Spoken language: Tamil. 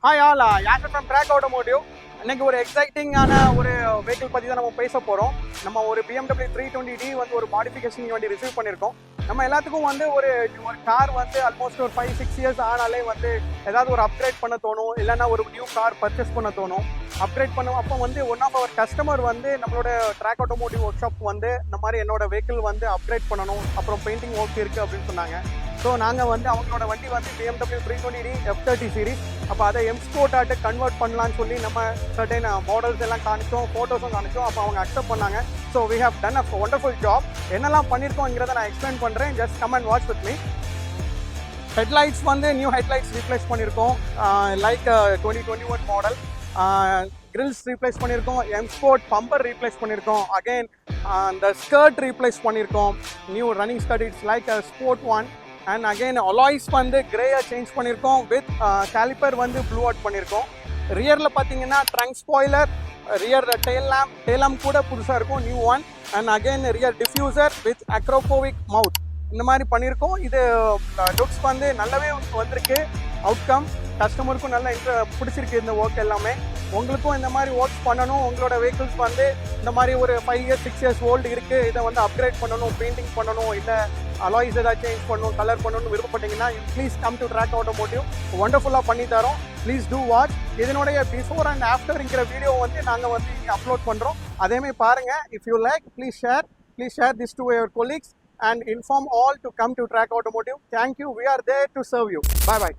Hi all Yashar from Track Automotive. இன்னைக்கு ஒரு எக்ஸைட்டிங்கான ஒரு வெஹிக்கிள் பற்றி தான் நம்ம பேச போகிறோம். நம்ம ஒரு BMW 320D வந்து ஒரு மாடிஃபிகேஷன் வண்டி ரிசீவ் பண்ணியிருக்கோம். நம்ம எல்லாத்துக்கும் வந்து ஒரு கார் வந்து ஆல்மோஸ்ட் ஒரு 5-6 இயர்ஸ் ஆனாலே வந்து ஏதாவது ஒரு அப்கிரேட் பண்ண தோணும், இல்லைன்னா ஒரு நியூ கார் பர்ச்சேஸ் பண்ண தோணும். அப்கிரேட் பண்ணுவோம். அப்போ வந்து ஒன் ஆஃப் அவர் கஸ்டமர் வந்து நம்மளோட ட்ராக் ஆட்டோமோட்டிவ் ஒர்க் ஷாப் வந்து இந்த மாதிரி என்னோட வெஹிக்கிள் வந்து அப்கிரேட் பண்ணணும், அப்புறம் பெயிண்டிங் ஒர்க் இருக்குது அப்படின்னு சொன்னாங்க. ஸோ நாங்கள் வந்து அவங்களோட வண்டி வந்து BMW 320D F30 சீரிஸ். அப்போ அதை M-Sport ஆட்டு கன்வெர்ட் பண்ணலான்னு சொல்லி நம்ம சர்டைன் மாடல்ஸ் எல்லாம் காமிச்சோம், ஃபோட்டோஸும் காமிச்சோம். அப்போ அவங்க அக்செப்ட் பண்ணாங்க. So we have done a wonderful job. என்னெல்லாம் பண்ணியிருக்கோங்கிறத நான் எக்ஸ்பிளைன் பண்ணுறேன். Just come and watch with me. Headlights வந்து நியூ ஹெட்லைட்ஸ் ரீப்ளேஸ் பண்ணியிருக்கோம், லைக் 2021 மாடல். கிரில்ஸ் ரீப்ளேஸ் பண்ணியிருக்கோம், M-Sport பம்பர் ரீப்ளேஸ் பண்ணியிருக்கோம். அகெயின் இந்த ஸ்கர்ட் ரீப்ளேஸ் பண்ணியிருக்கோம், new running skirt. It's like sport one. And again alloys வந்து கிரேயாக சேஞ்ச் பண்ணியிருக்கோம், வித் கேலிப்பர் வந்து ப்ளூ அவுட் பண்ணியிருக்கோம். ரியரில் பார்த்தீங்கன்னா trunk spoiler, rear tail lamp கூட புதுசாக இருக்கும், new one. And again rear diffuser with Akrapovic mouth. இந்த மாதிரி பண்ணியிருக்கோம். இது லுக்ஸ் வந்து நல்லாவே வந்திருக்கு. அவுட்கம் கஸ்டமருக்கும் நல்லா பிடிச்சிருக்கு இந்த ஒர்க் எல்லாமே. உங்களுக்கும் இந்த மாதிரி ஒர்க் பண்ணணும், உங்களோட வெஹிக்கிள்ஸ் வந்து இந்த மாதிரி ஒரு 5 இயர்ஸ் 6 இயர்ஸ் ஓல்டு இருக்குது, இதை வந்து அப்கிரேட் பண்ணணும், பெயிண்டிங் பண்ணணும், இல்லை அலாய்ஸ் ஏதாவது சேஞ்ச் பண்ணணும், கலர் பண்ணணும்னு விருப்பப்பட்டீங்கன்னா please come to Track Automotive. ஒண்டர்ஃபுல்லாக பண்ணி தரோம். Please do watch. இதனுடைய பிஃபோர் அண்ட் ஆஃப்டர்ங்கிற வீடியோ வந்து நாங்கள் வந்து இங்கே அப்லோட் பண்ணுறோம். அதேமாதிரி பாருங்கள். If you like, please share this to your colleagues and inform all to come to Track Automotive. Thank you. We are there to serve you. Bye bye.